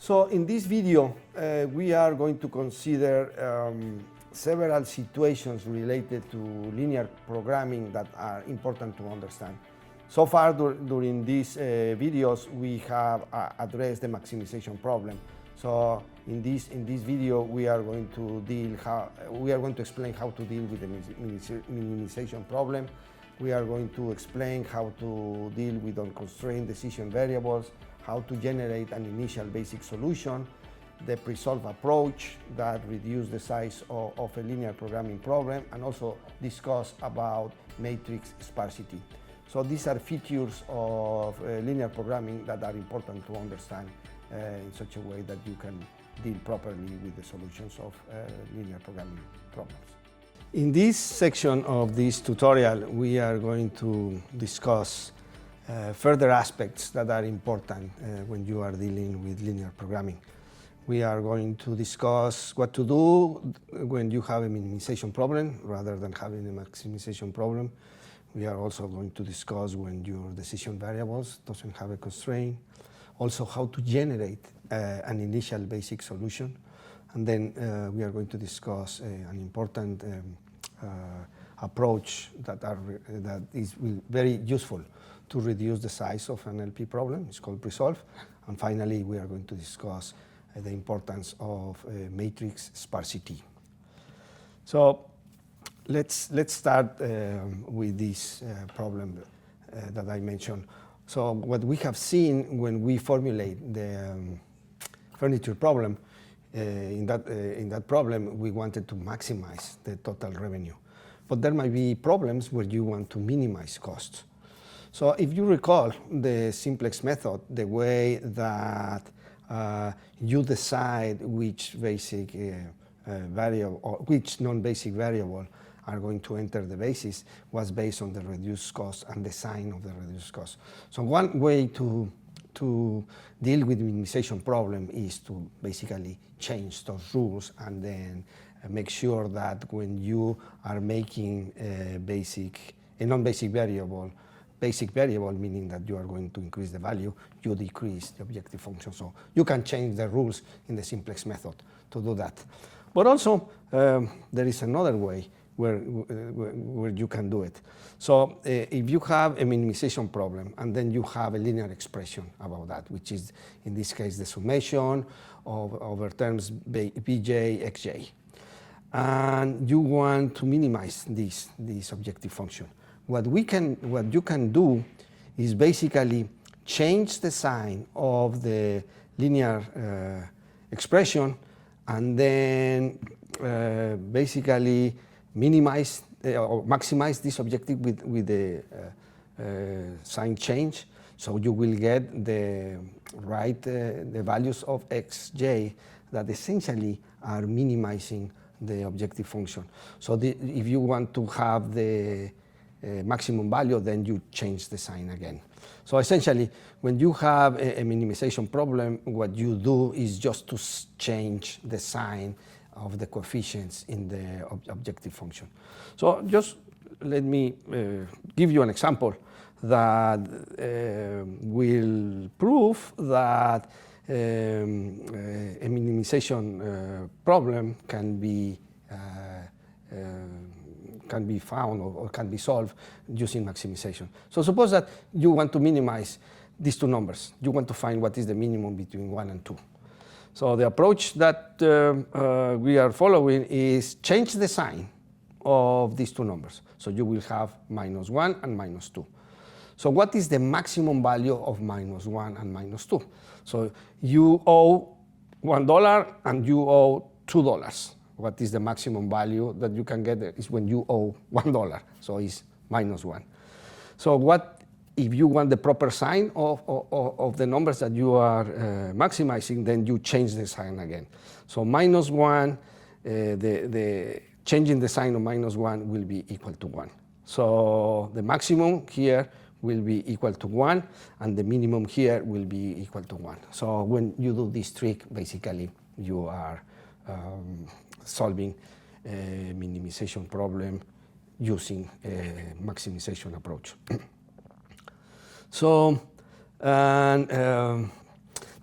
So in this video, we are going to consider several situations related to linear programming that are important to understand. So far during these videos, we have addressed the maximization problem. So in this video, we are going to explain how to deal with the minimization problem. We are going to explain how to deal with unconstrained decision variables, how to generate an initial basic solution, the pre-solve approach that reduces the size of a linear programming problem, and also discuss about matrix sparsity. So these are features of linear programming that are important to understand in such a way that you can deal properly with the solutions of linear programming problems. In this section of this tutorial, we are going to discuss further aspects that are important when you are dealing with linear programming. We are going to discuss what to do when you have a minimization problem rather than having a maximization problem. We are also going to discuss when your decision variables doesn't have a constraint. Also how to generate an initial basic solution. And then we are going to discuss an important approach that is very useful to reduce the size of an LP problem. It's called pre-solve. And finally, we are going to discuss the importance of matrix sparsity. So let's start with this problem that I mentioned. So what we have seen when we formulate the furniture problem, in that problem, we wanted to maximize the total revenue. But there might be problems where you want to minimize costs. So if you recall the simplex method, the way that you decide which basic variable or which non-basic variable are going to enter the basis was based on the reduced cost and the sign of the reduced cost. So one way to deal with minimization problem is to basically change those rules and then make sure that when you are making a non-basic variable, basic variable, meaning that you are going to increase the value, you decrease the objective function. So you can change the rules in the simplex method to do that. But also, there is another way where you can do it. So if you have a minimization problem and then you have a linear expression about that, which is in this case the summation over terms bj xj, and you want to minimize this objective function, what you can do is basically change the sign of the linear expression and then basically minimize or maximize this objective with the sign change. So you will get the values of xj that essentially are minimizing the objective function. So if you want to have the maximum value, then you change the sign again. So essentially, when you have a minimization problem, what you do is just to change the sign of the coefficients in the objective function. So just let me give you an example that will prove that a minimization problem can be found or can be solved using maximization. So suppose that you want to minimize these two numbers. You want to find what is the minimum between 1 and 2. So the approach that we are following is change the sign of these two numbers. So you will have -1 and -2. So what is the maximum value of -1 and -2? So you owe $1 and you owe $2. What is the maximum value that you can get is when you owe $1, so it's -1. So what if you want the proper sign of the numbers that you are maximizing, then you change the sign again. So -1, the changing the sign of -1 will be equal to 1. So the maximum here will be equal to 1, and the minimum here will be equal to 1. So when you do this trick, basically you are solving a minimization problem using a maximization approach. So the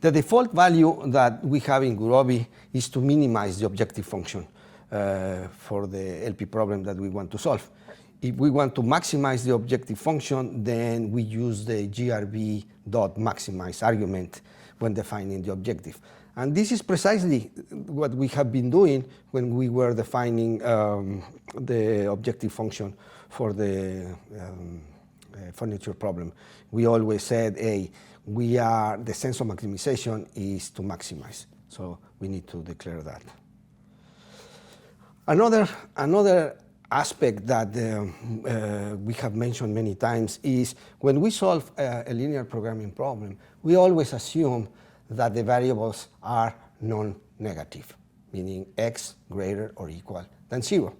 The default value that we have in Gurobi is to minimize the objective function for the LP problem that we want to solve. If we want to maximize the objective function, then we use the grb.maximize argument when defining the objective. And this is precisely what we have been doing when we were defining the objective function for the furniture problem. We always said, hey, the sense of maximization is to maximize. So we need to declare that. Another aspect that we have mentioned many times is when we solve a linear programming problem, we always assume that the variables are non-negative, meaning x greater or equal than 0.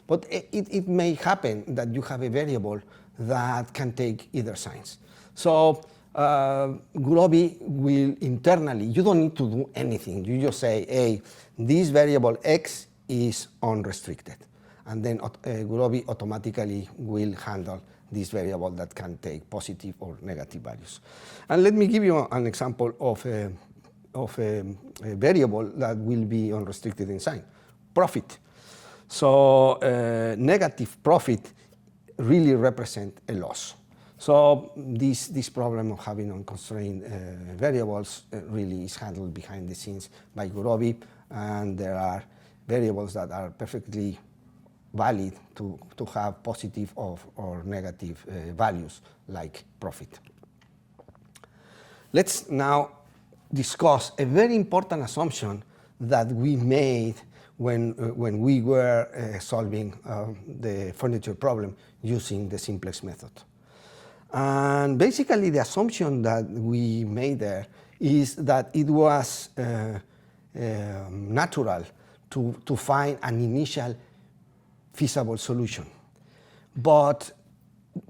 But it may happen that you have a variable that can take either signs. So Gurobi will internally, you don't need to do anything. You just say, hey, this variable x is unrestricted. And then Gurobi automatically will handle this variable that can take positive or negative values. And let me give you an example of a variable that will be unrestricted in sign, profit. So negative profit really represents a loss. So this problem of having unconstrained variables really is handled behind the scenes by Gurobi, and there are variables that are perfectly valid to have positive or negative values like profit. Let's now discuss a very important assumption that we made when we were solving the furniture problem using the simplex method. And basically the assumption that we made there is that it was natural to find an initial feasible solution. But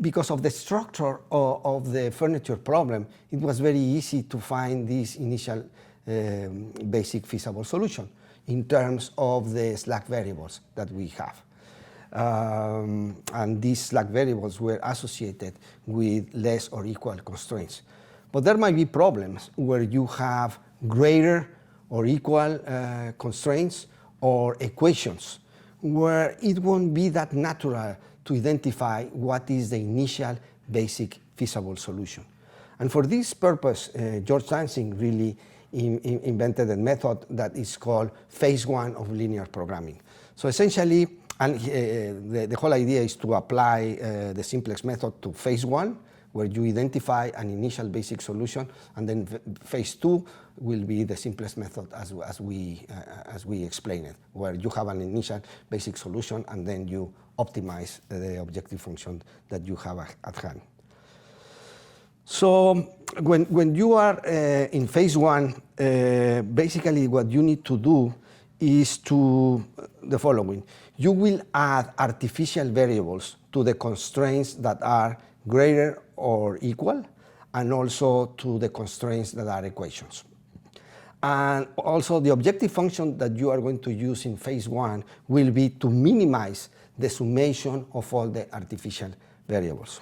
because of the structure of the furniture problem, it was very easy to find this initial basic feasible solution in terms of the slack variables that we have. And these slack variables were associated with less or equal constraints. But there might be problems where you have greater or equal constraints or equations where it won't be that natural to identify what is the initial basic feasible solution. And for this purpose, George Lansing really invented a method that is called phase one of linear programming. So essentially, and the whole idea is to apply the simplex method to phase one, where you identify an initial basic solution, and then phase two will be the simplest method as we explain it, where you have an initial basic solution and then you optimize the objective function that you have at hand. So when you are in phase one, basically what you need to do is the following. You will add artificial variables to the constraints that are greater or equal, and also to the constraints that are equations. And also the objective function that you are going to use in phase one will be to minimize the summation of all the artificial variables.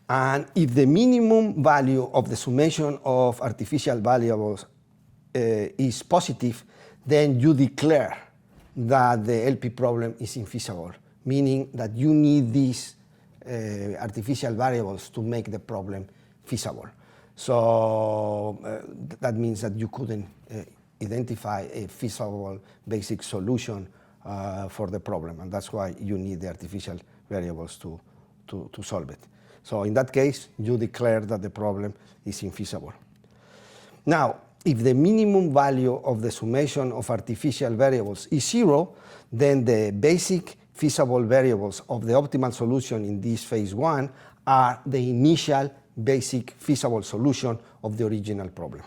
And if the minimum value of the summation of artificial variables is positive, then you declare that the LP problem is infeasible, meaning that you need these artificial variables to make the problem feasible. So that means that you couldn't identify a feasible basic solution for the problem, and that's why you need the artificial variables to solve it. So in that case, you declare that the problem is infeasible. Now, if the minimum value of the summation of artificial variables is 0, then the basic feasible variables of the optimal solution in this phase one are the initial basic feasible solution of the original problem.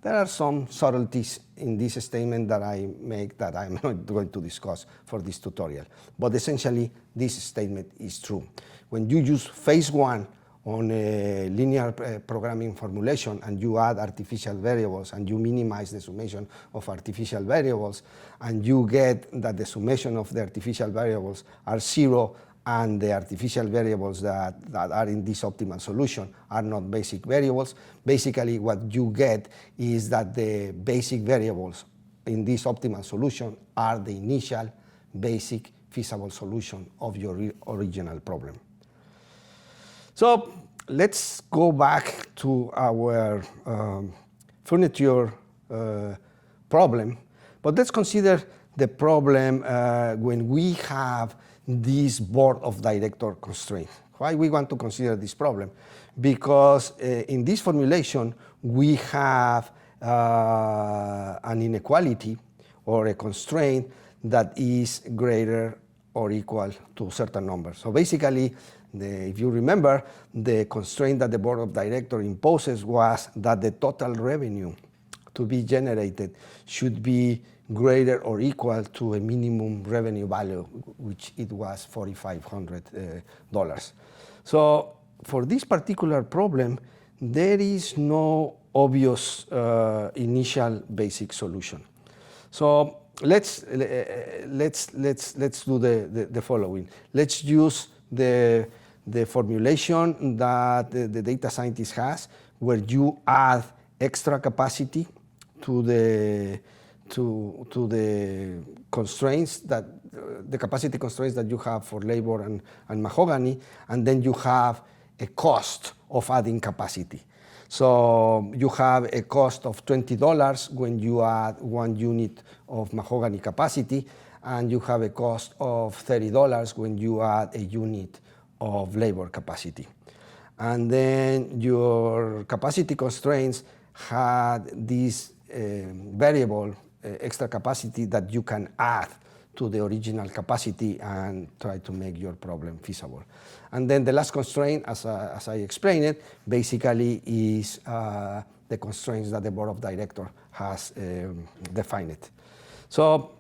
There are some subtleties in this statement that I make that I'm not going to discuss for this tutorial, but essentially this statement is true. When you use phase one on a linear programming formulation and you add artificial variables and you minimize the summation of artificial variables and you get that the summation of the artificial variables are 0 and the artificial variables that are in this optimal solution are not basic variables. Basically, what you get is that the basic variables in this optimal solution are the initial basic feasible solution of your original problem. So let's go back to our furniture problem, but let's consider the problem when we have this board of director constraint. Why we want to consider this problem? Because in this formulation we have an inequality or a constraint that is greater or equal to a certain number. So basically, if you remember, the constraint that the board of directors imposes was that the total revenue to be generated should be greater or equal to a minimum revenue value, which it was $4,500. So for this particular problem, there is no obvious initial basic solution. So let's do the following. Let's use the formulation that the data scientist has, where you add extra capacity to the constraints that the capacity constraints that you have for labor and mahogany, and then you have a cost of adding capacity. So you have a cost of $20 when you add 1 unit of mahogany capacity, and you have a cost of $30 when you add a unit of labor capacity. And then your capacity constraints had this variable extra capacity that you can add to the original capacity and try to make your problem feasible. And then the last constraint, as I explained it, basically is the constraints that the board of directors has defined. So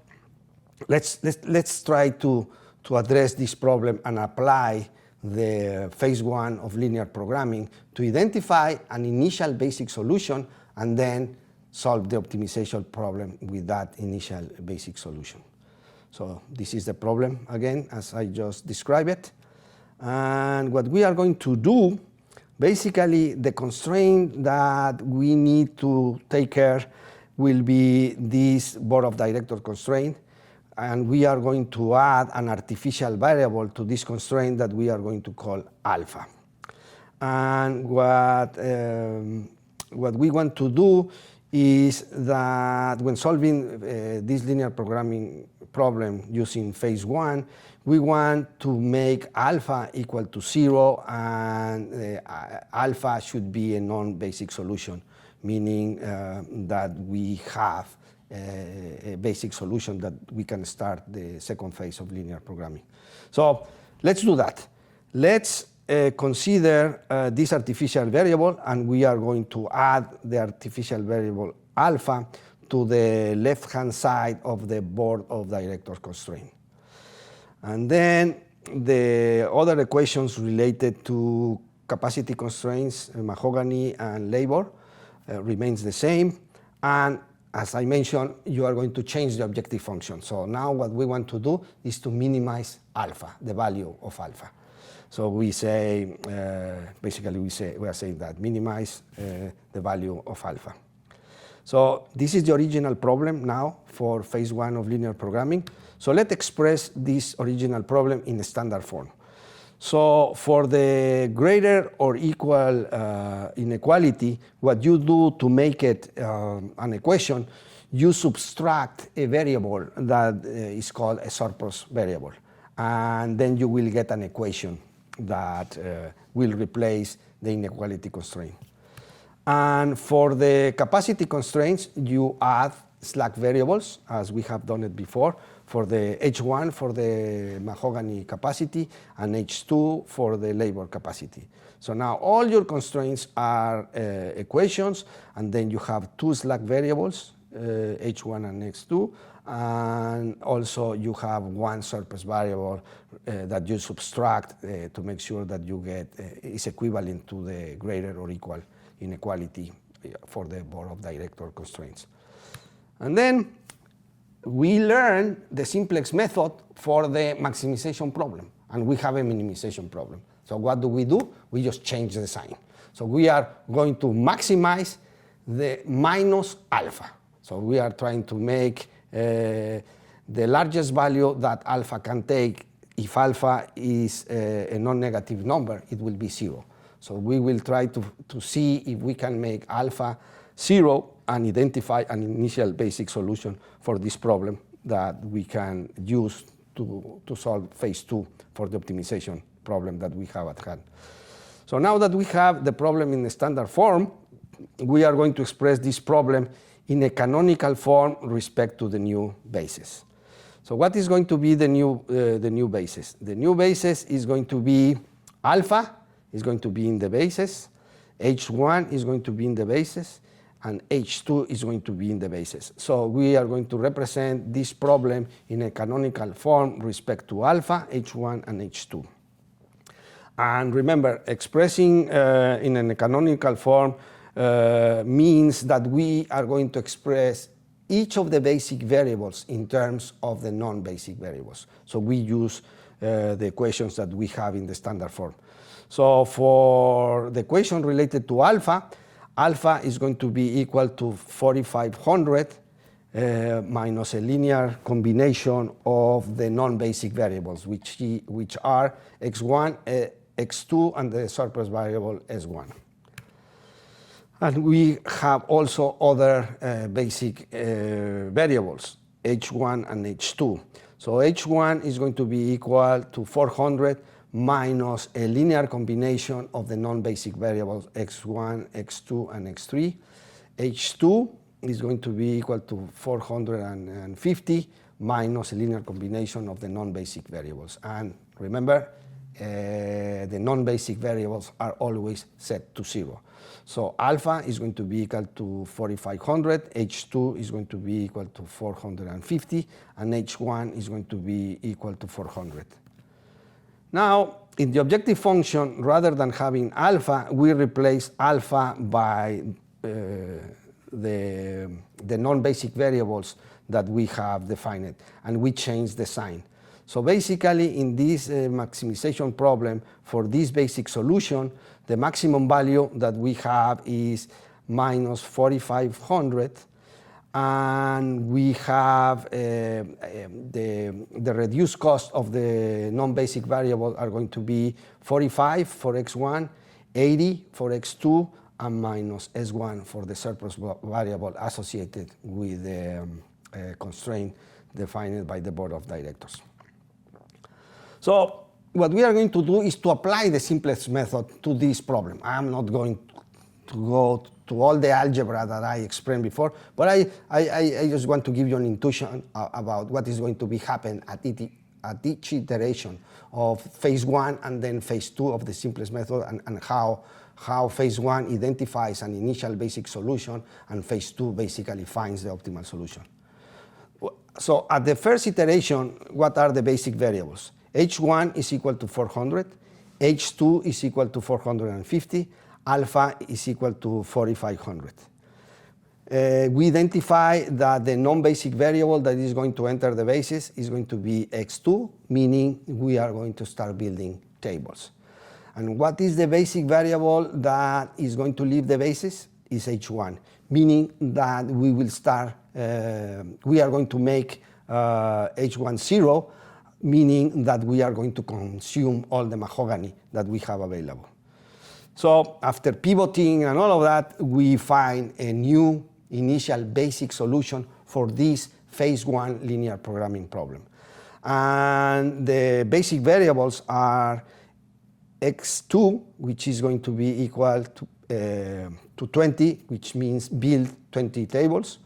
let's try to address this problem and apply the phase one of linear programming to identify an initial basic solution and then solve the optimization problem with that initial basic solution. So this is the problem again, as I just described it. And what we are going to do, basically the constraint that we need to take care will be this board of directors constraint. And we are going to add an artificial variable to this constraint that we are going to call alpha. And what we want to do is that when solving this linear programming problem using phase one, we want to make alpha equal to 0, and alpha should be a non-basic solution, meaning that we have a basic solution that we can start the second phase of linear programming. So let's do that. Let's consider this artificial variable, and we are going to add the artificial variable alpha to the left-hand side of the board of directors constraint. And then the other equations related to capacity constraints, mahogany and labor remains the same. And as I mentioned, you are going to change the objective function. So now what we want to do is to minimize alpha, the value of alpha. So we say, basically we are saying that minimize the value of alpha. So this is the original problem now for phase one of linear programming. So let's express this original problem in a standard form. So for the greater or equal inequality, what you do to make it an equation, you subtract a variable that is called a surplus variable. And then you will get an equation that will replace the inequality constraint. And for the capacity constraints, you add slack variables, as we have done it before, for the H1 for the mahogany capacity and H2 for the labor capacity. So now all your constraints are equations, and then you have two slack variables, H1 and H2, and also you have one surplus variable that you subtract to make sure that you get is equivalent to the greater or equal inequality for the board of director constraints. And then we learn the simplex method for the maximization problem. and we have a minimization problem. So what do? We just change the sign. So we are going to maximize the minus alpha. So we are trying to make the largest value that alpha can take. If alpha is a non-negative number, it will be 0. So we will try to see if we can make alpha 0 and identify an initial basic solution for this problem that we can use to solve phase 2 for the optimization problem that we have at hand. So now that we have the problem in the standard form, we are going to express this problem in a canonical form respect to the new basis. So what is going to be the new basis? The new basis is going to be alpha is going to be in the basis, H1 is going to be in the basis, and H2 is going to be in the basis. So we are going to represent this problem in a canonical form respect to alpha, H1, and H2. And remember, expressing in a canonical form means that we are going to express each of the basic variables in terms of the non-basic variables. So we use the equations that we have in the standard form. So for the equation related to alpha, alpha is going to be equal to 4,500 minus a linear combination of the non-basic variables, which are x1, x2, and the surplus variable s1. And we have also other basic variables, h1 and h2. So h1 is going to be equal to 400 minus a linear combination of the non-basic variables x1, x2, and x3. h2 is going to be equal to 450 minus a linear combination of the non-basic variables. And remember, the non-basic variables are always set to 0. So alpha is going to be equal to 4,500, H2 is going to be equal to 450, and H1 is going to be equal to 400. Now, in the objective function, rather than having alpha, we replace alpha by the non-basic variables that we have defined, and we change the sign. So basically, in this maximization problem, for this basic solution, the maximum value that we have is minus 4,500, and we have the reduced cost of the non-basic variable are going to be 45 for x1, 80 for x2, and minus s1 for the surplus variable associated with the constraint defined by the board of directors. So what we are going to do is to apply the simplest method to this problem. I'm not going to go to all the algebra that I explained before, but I just want to give you an intuition about what is going to be happen at each iteration of phase 1 and then phase 2 of the simplest method, and how phase 1 identifies an initial basic solution and phase 2 basically finds the optimal solution. So at the first iteration, what are the basic variables? H1 is equal to 400, H2 is equal to 450, alpha is equal to 4,500. We identify that the non-basic variable that is going to enter the basis is going to be x2, meaning we are going to start building tables. And what is the basic variable that is going to leave the basis? Is h1, meaning that we will start, we are going to make h1 0, meaning that we are going to consume all the mahogany that we have available. So after pivoting and all of that, we find a new initial basic solution for this phase 1 linear programming problem. And the basic variables are x2, which is going to be equal to 20, which means build 20 tables,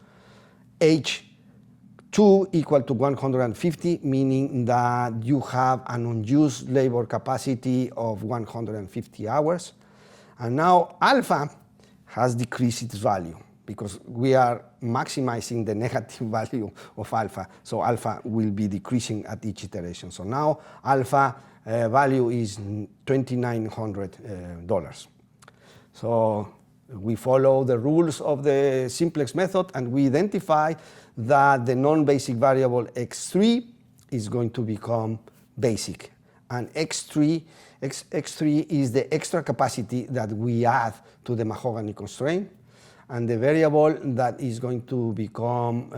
H2 equal to 150, meaning that you have an unused labor capacity of 150 hours. And now alpha has decreased its value because we are maximizing the negative value of alpha. So alpha will be decreasing at each iteration. So now alpha value is $2,900. So we follow the rules of the simplex method, and we identify that the non-basic variable x3 is going to become basic. and X3. X3 is the extra capacity that we add to the mahogany constraint. And the variable that is going to become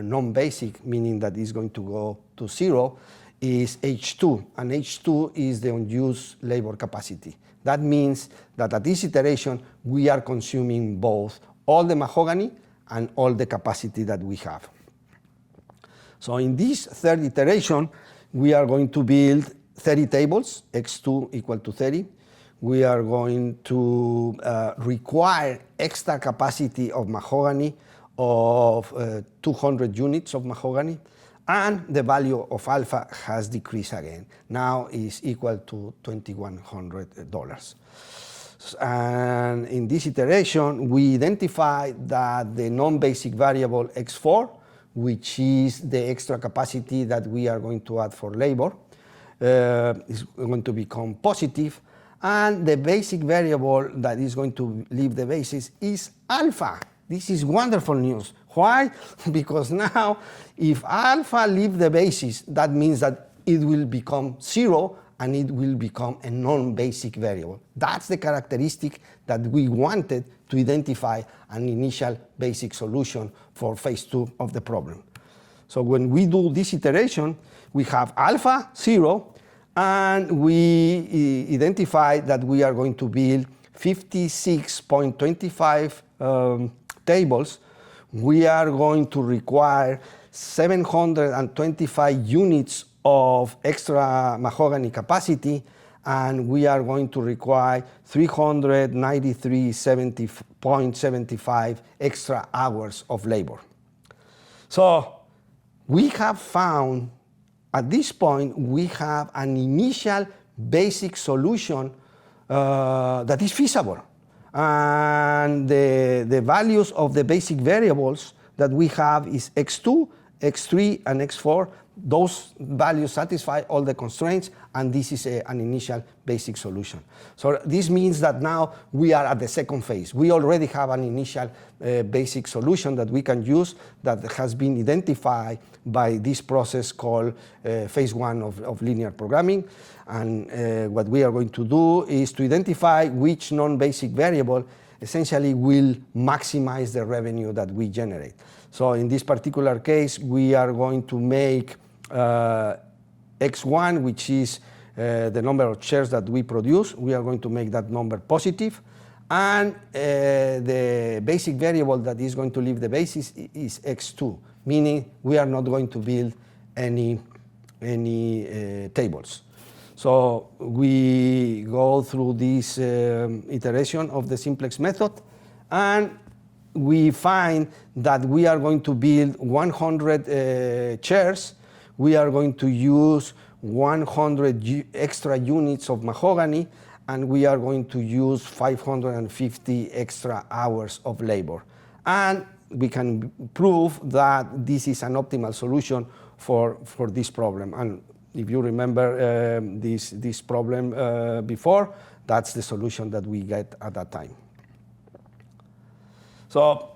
non-basic, meaning that it's going to go to 0, is H2. And H2 is the unused labor capacity. That means that at this iteration, we are consuming both all the mahogany and all the capacity that we have. So in this third iteration, we are going to build 30 tables, X2 equal to 30. We are going to require extra capacity of mahogany of 200 units of mahogany, and the value of alpha has decreased again. Now is equal to $2,100. And in this iteration, we identify that the non-basic variable X4, which is the extra capacity that we are going to add for labor, is going to become positive. And the basic variable that is going to leave the basis is alpha. This is wonderful news. Why? Because now, if alpha leaves the basis, that means that it will become 0 and it will become a non-basic variable. That's the characteristic that we wanted to identify an initial basic solution for phase 2 of the problem. So when we do this iteration, we have alpha 0, and we identify that we are going to build 56.25 tables. We are going to require 725 units of extra mahogany capacity, and we are going to require 393.75 extra hours of labor. So we have found, at this point, we have an initial basic solution that is feasible. And the values of the basic variables that we have is X2, X3, and X4. Those values satisfy all the constraints, and this is an initial basic solution. So this means that now we are at the second phase. We already have an initial basic solution that we can use that has been identified by this process called phase 1 of linear programming. And what we are going to do is to identify which non-basic variable essentially will maximize the revenue that we generate. So in this particular case, we are going to make X1, which is the number of shares that we produce. We are going to make that number positive. And the basic variable that is going to leave the basis is X2, meaning we are not going to build any tables. So we go through this iteration of the simplex method, and we find that we are going to build 100 chairs. We are going to use 100 extra units of mahogany, and we are going to use 550 extra hours of labor. And we can prove that this is an optimal solution for this problem. And if you remember this problem before, that's the solution that we get at that time. So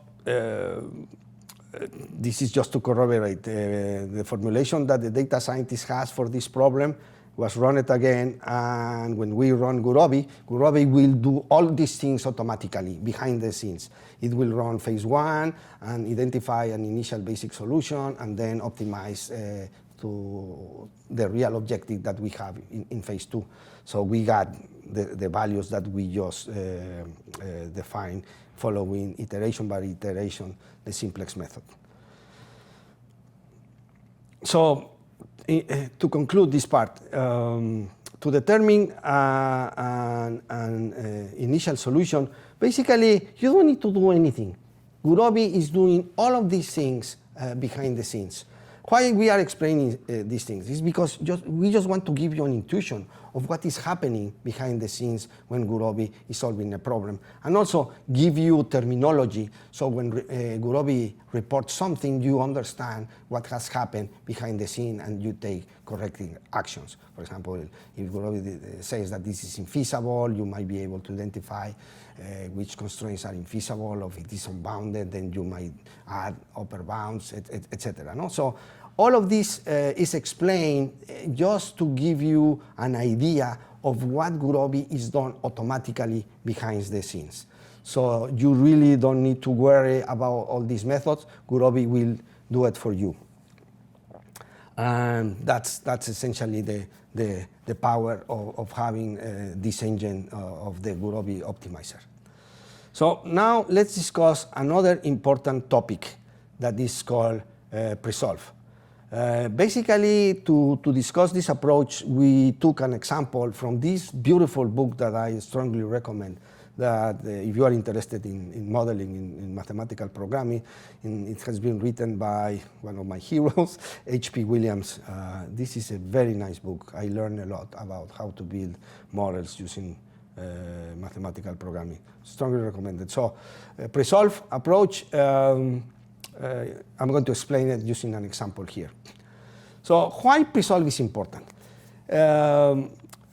this is just to corroborate the formulation that the data scientist has for this problem was run it again, and when we run Gurobi will do all these things automatically behind the scenes. It will run phase 1 and identify an initial basic solution and then optimize to the real objective that we have in phase 2. So we got the values that we just defined following iteration by iteration, the simplex method. So to conclude this part, to determine an initial solution, basically you don't need to do anything. Gurobi is doing all of these things behind the scenes. Why we are explaining these things is because we just want to give you an intuition of what is happening behind the scenes when Gurobi is solving a problem, and also give you terminology so when Gurobi reports something, you understand what has happened behind the scene and you take corrective actions. For example, if Gurobi says that this is infeasible, you might be able to identify which constraints are infeasible, or if it is unbounded, then you might add upper bounds, etc. No? So All of this is explained just to give you an idea of what Gurobi is done automatically behind the scenes. So you really don't need to worry about all these methods. Gurobi will do it for you. And that's essentially the power of having this engine of the Gurobi Optimizer. So now let's discuss another important topic that is called pre-solve. Basically, to discuss this approach, we took an example from this beautiful book that I strongly recommend, that if you are interested in modeling, in mathematical programming, it has been written by one of my heroes, H.P. Williams. This is a very nice book. I learned a lot about how to build models using mathematical programming. Strongly recommended. So, pre-solve approach, I'm going to explain it using an example here. So, why pre-solve is important?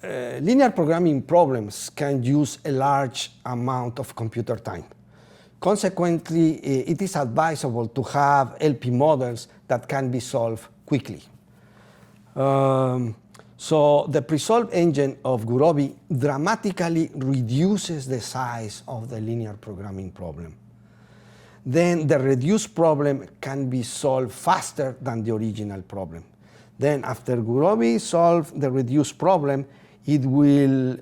Linear programming problems can use a large amount of computer time. Consequently, it is advisable to have LP models that can be solved quickly. So the pre-solve engine of Gurobi dramatically reduces the size of the linear programming problem. Then the reduced problem can be solved faster than the original problem. Then after Gurobi solves the reduced problem, it will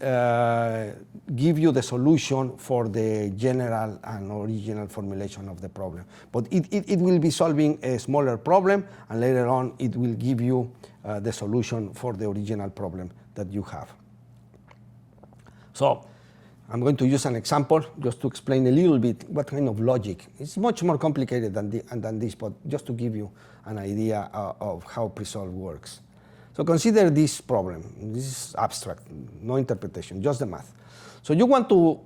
give you the solution for the general and original formulation of the problem. But it will be solving a smaller problem, and later on it will give you the solution for the original problem that you have. So I'm going to use an example just to explain a little bit what kind of logic. It's much more complicated than this, but just to give you an idea of how pre-solve works. So consider this problem. This is abstract, no interpretation, just the math. So you want to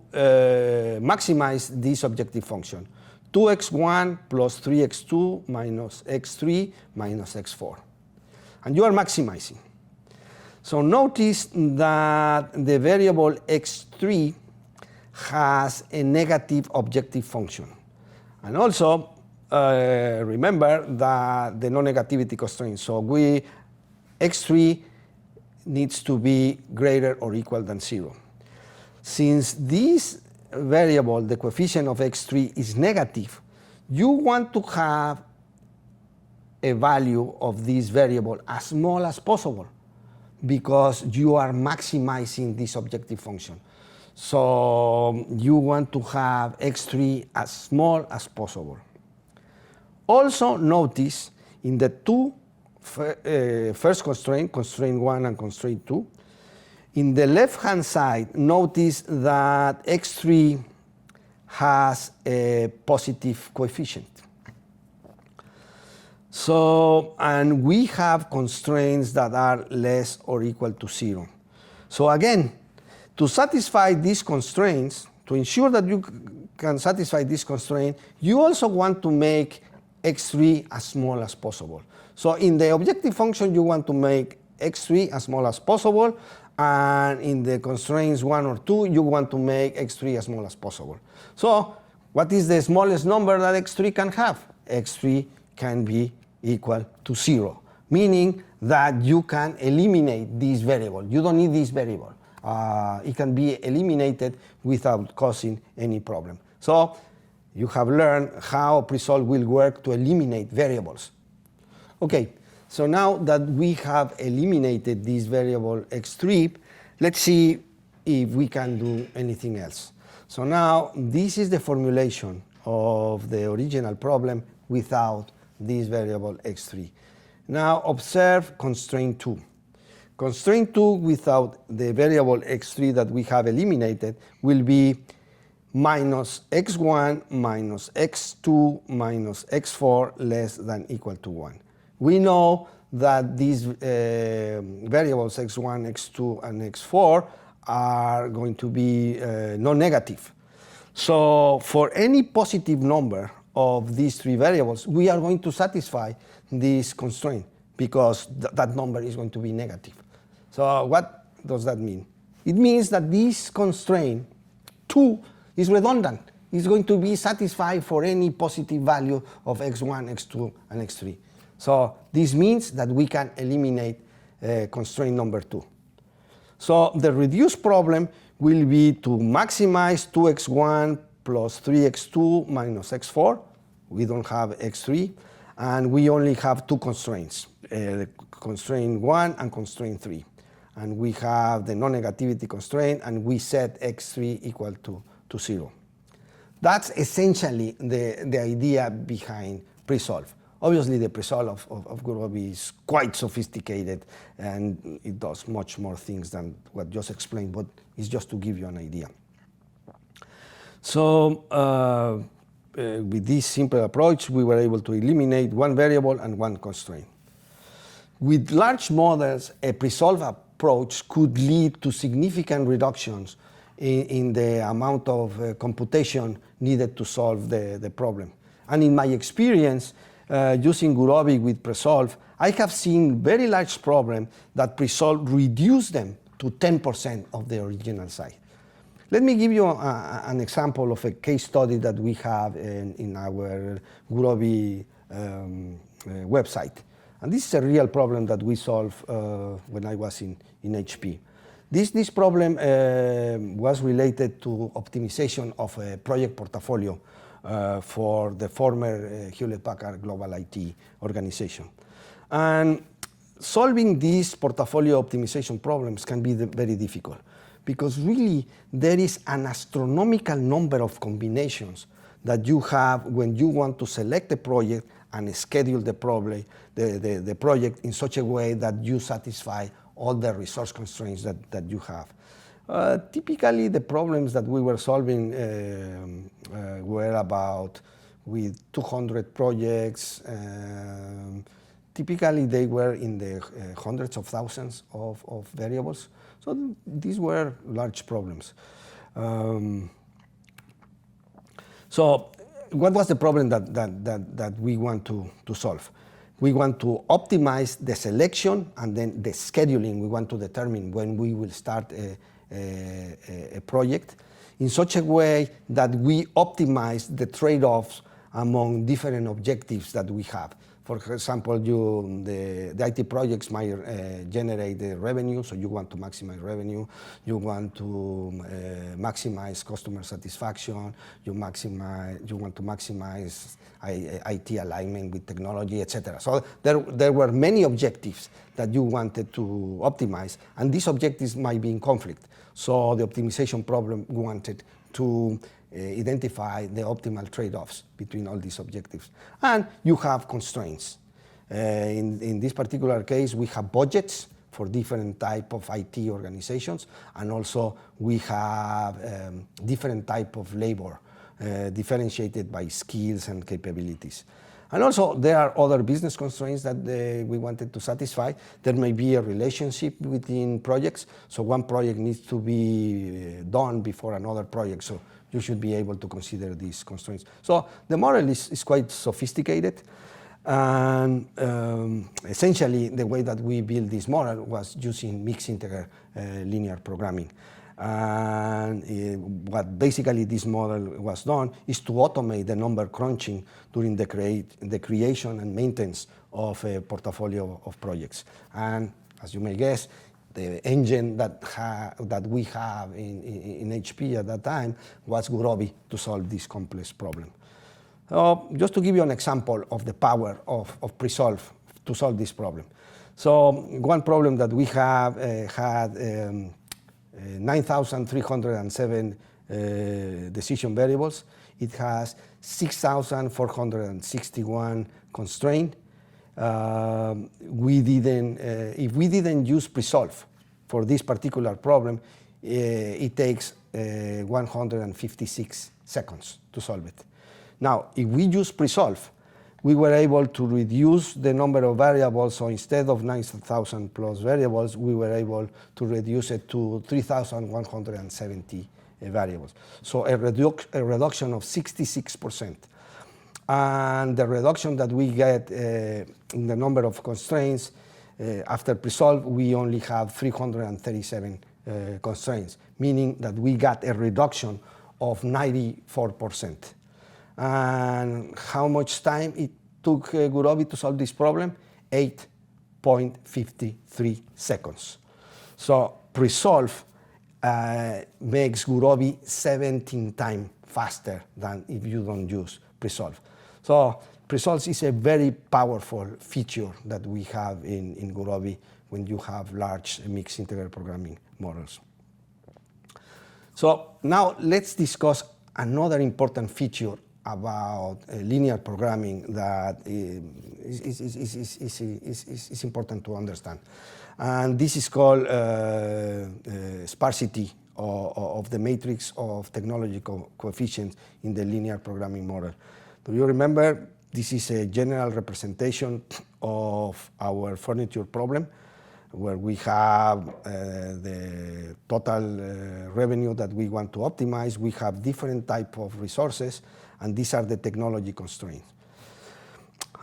maximize this objective function, 2x1 plus 3x2 minus x3 minus x4. And you are maximizing. So notice that the variable x3 has a negative objective function. And also, remember that the non-negativity constraint. So x3 needs to be greater or equal than 0. Since this variable, the coefficient of x3, is negative, you want to have a value of this variable as small as possible because you are maximizing this objective function. So you want to have x3 as small as possible. Also notice in the two first constraint, constraint 1 and constraint 2, in the left-hand side, notice that x3 has a positive coefficient. So, and we have constraints that are less or equal to 0. So again, to satisfy these constraints, to ensure that you can satisfy this constraint, you also want to make x3 as small as possible. So in the objective function, you want to make x3 as small as possible, and in the constraints 1 or 2, you want to make x3 as small as possible. So what is the smallest number that x3 can have? x3 can be equal to 0, meaning that you can eliminate this variable. You don't need this variable. It can be eliminated without causing any problem. So you have learned how pre-solve will work to eliminate variables. Okay, so now that we have eliminated this variable x3, let's see if we can do anything else. So now this is the formulation of the original problem without this variable x3. Now observe constraint 2. Constraint 2 without the variable x3 that we have eliminated will be minus x1 minus x2 minus x4 less than equal to 1. We know that these variables x1, x2, and x4 are going to be non-negative. So for any positive number of these three variables, we are going to satisfy this constraint because that number is going to be negative. So what does that mean? It means that this constraint 2 is redundant. It's going to be satisfied for any positive value of x1, x2, and x3. So this means that we can eliminate constraint number 2. So the reduced problem will be to maximize 2x1 plus 3x2 minus x4. We don't have x3, and we only have 2 constraints, constraint 1 and constraint 3. And we have the non-negativity constraint, and we set x3 equal to 0. That's essentially the idea behind pre-solve. Obviously, the pre-solve of Gurobi is quite sophisticated, and it does much more things than what just explained, but it's just to give you an idea. So with this simple approach, we were able to eliminate 1 variable and 1 constraint. With large models, a pre-solve approach could lead to significant reductions in the amount of computation needed to solve the problem. And in my experience, using Gurobi with pre-solve, I have seen very large problems that pre-solve reduce them to 10% of the original size. Let me give you an example of a case study that we have in our Gurobi website. And this is a real problem that we solved when I was in HP. This problem was related to optimization of a project portfolio for the former Hewlett-Packard Global IT organization. And solving these portfolio optimization problems can be very difficult, because really there is an astronomical number of combinations that you have when you want to select a project and schedule the project in such a way that you satisfy all the resource constraints that you have. Typically, the problems that we were solving were about with 200 projects. Typically, they were in the hundreds of thousands of variables. So these were large problems. So what was the problem that we want to solve? We want to optimize the selection and then the scheduling. We want to determine when we will start a project in such a way that we optimize the trade-offs among different objectives that we have. For example, the IT projects might generate the revenue, so you want to maximize revenue. You want to maximize customer satisfaction. You want to maximize IT alignment with technology, etc. So there were many objectives that you wanted to optimize, and these objectives might be in conflict. So the optimization problem wanted to identify the optimal trade-offs between all these objectives. And you have constraints. In this particular case, we have budgets for different type of IT organizations, and also we have different type of labor differentiated by skills and capabilities. And also, there are other business constraints that we wanted to satisfy. There may be a relationship within projects, so one project needs to be done before another project, so you should be able to consider these constraints. So the model is quite sophisticated, and essentially the way that we built this model was using mixed integer linear programming. And what basically this model was done is to automate the number crunching during the creation and maintenance of a portfolio of projects. And as you may guess, the engine that we have in HP at that time was Gurobi to solve this complex problem. Just to give you an example of the power of pre-solve to solve this problem. So one problem that we have had 9,307 decision variables. It has 6,461 constraints. If we didn't use pre-solve for this particular problem, it takes 156 seconds to solve it. Now, if we use pre-solve, we were able to reduce the number of variables. So instead of 9,000 plus variables, we were able to reduce it to 3,170 variables. So a reduction of 66%. And the reduction that we get in the number of constraints after pre-solve, we only have 337 constraints, meaning that we got a reduction of 94%. And how much time it took Gurobi to solve this problem? 8.53 seconds. So pre-solve makes Gurobi 17 times faster than if you don't use pre-solve. So pre-solve is a very powerful feature that we have in Gurobi when you have large mixed integral programming models. So now let's discuss another important feature about linear programming that is important to understand. And this is called sparsity of the matrix of technological coefficients in the linear programming model. Do you remember? This is a general representation of our furniture problem, where we have the total revenue that we want to optimize. We have different type of resources, and these are the technology constraints,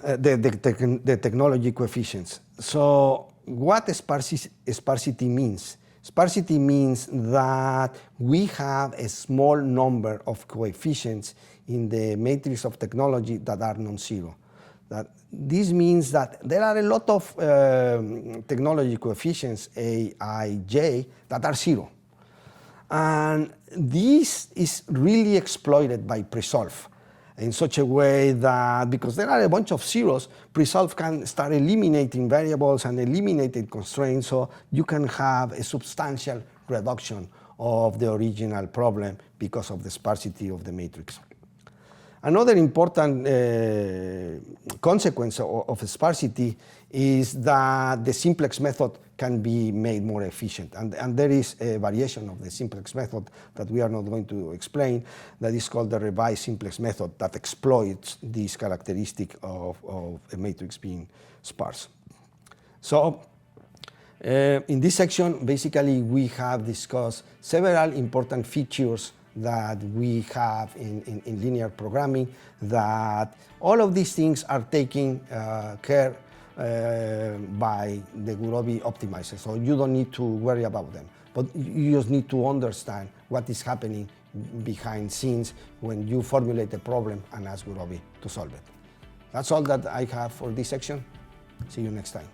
the technology coefficients. So what sparsity means? Sparsity means that we have a small number of coefficients in the matrix of technology that are non-zero. This means that there are a lot of technology coefficients, A, I, J, that are zero. And this is really exploited by pre-solve in such a way that, because there are a bunch of zeros, pre-solve can start eliminating variables and eliminating constraints, so you can have a substantial reduction of the original problem because of the sparsity of the matrix. Another important consequence of sparsity is that the simplex method can be made more efficient. And there is a variation of the simplex method that we are not going to explain that is called the revised simplex method that exploits this characteristic of a matrix being sparse. So in this section, basically, we have discussed several important features that we have in linear programming, that all of these things are taken care by the Gurobi Optimizer. So you don't need to worry about them, but you just need to understand what is happening behind scenes when you formulate a problem and ask Gurobi to solve it. That's all that I have for this section. See you next time.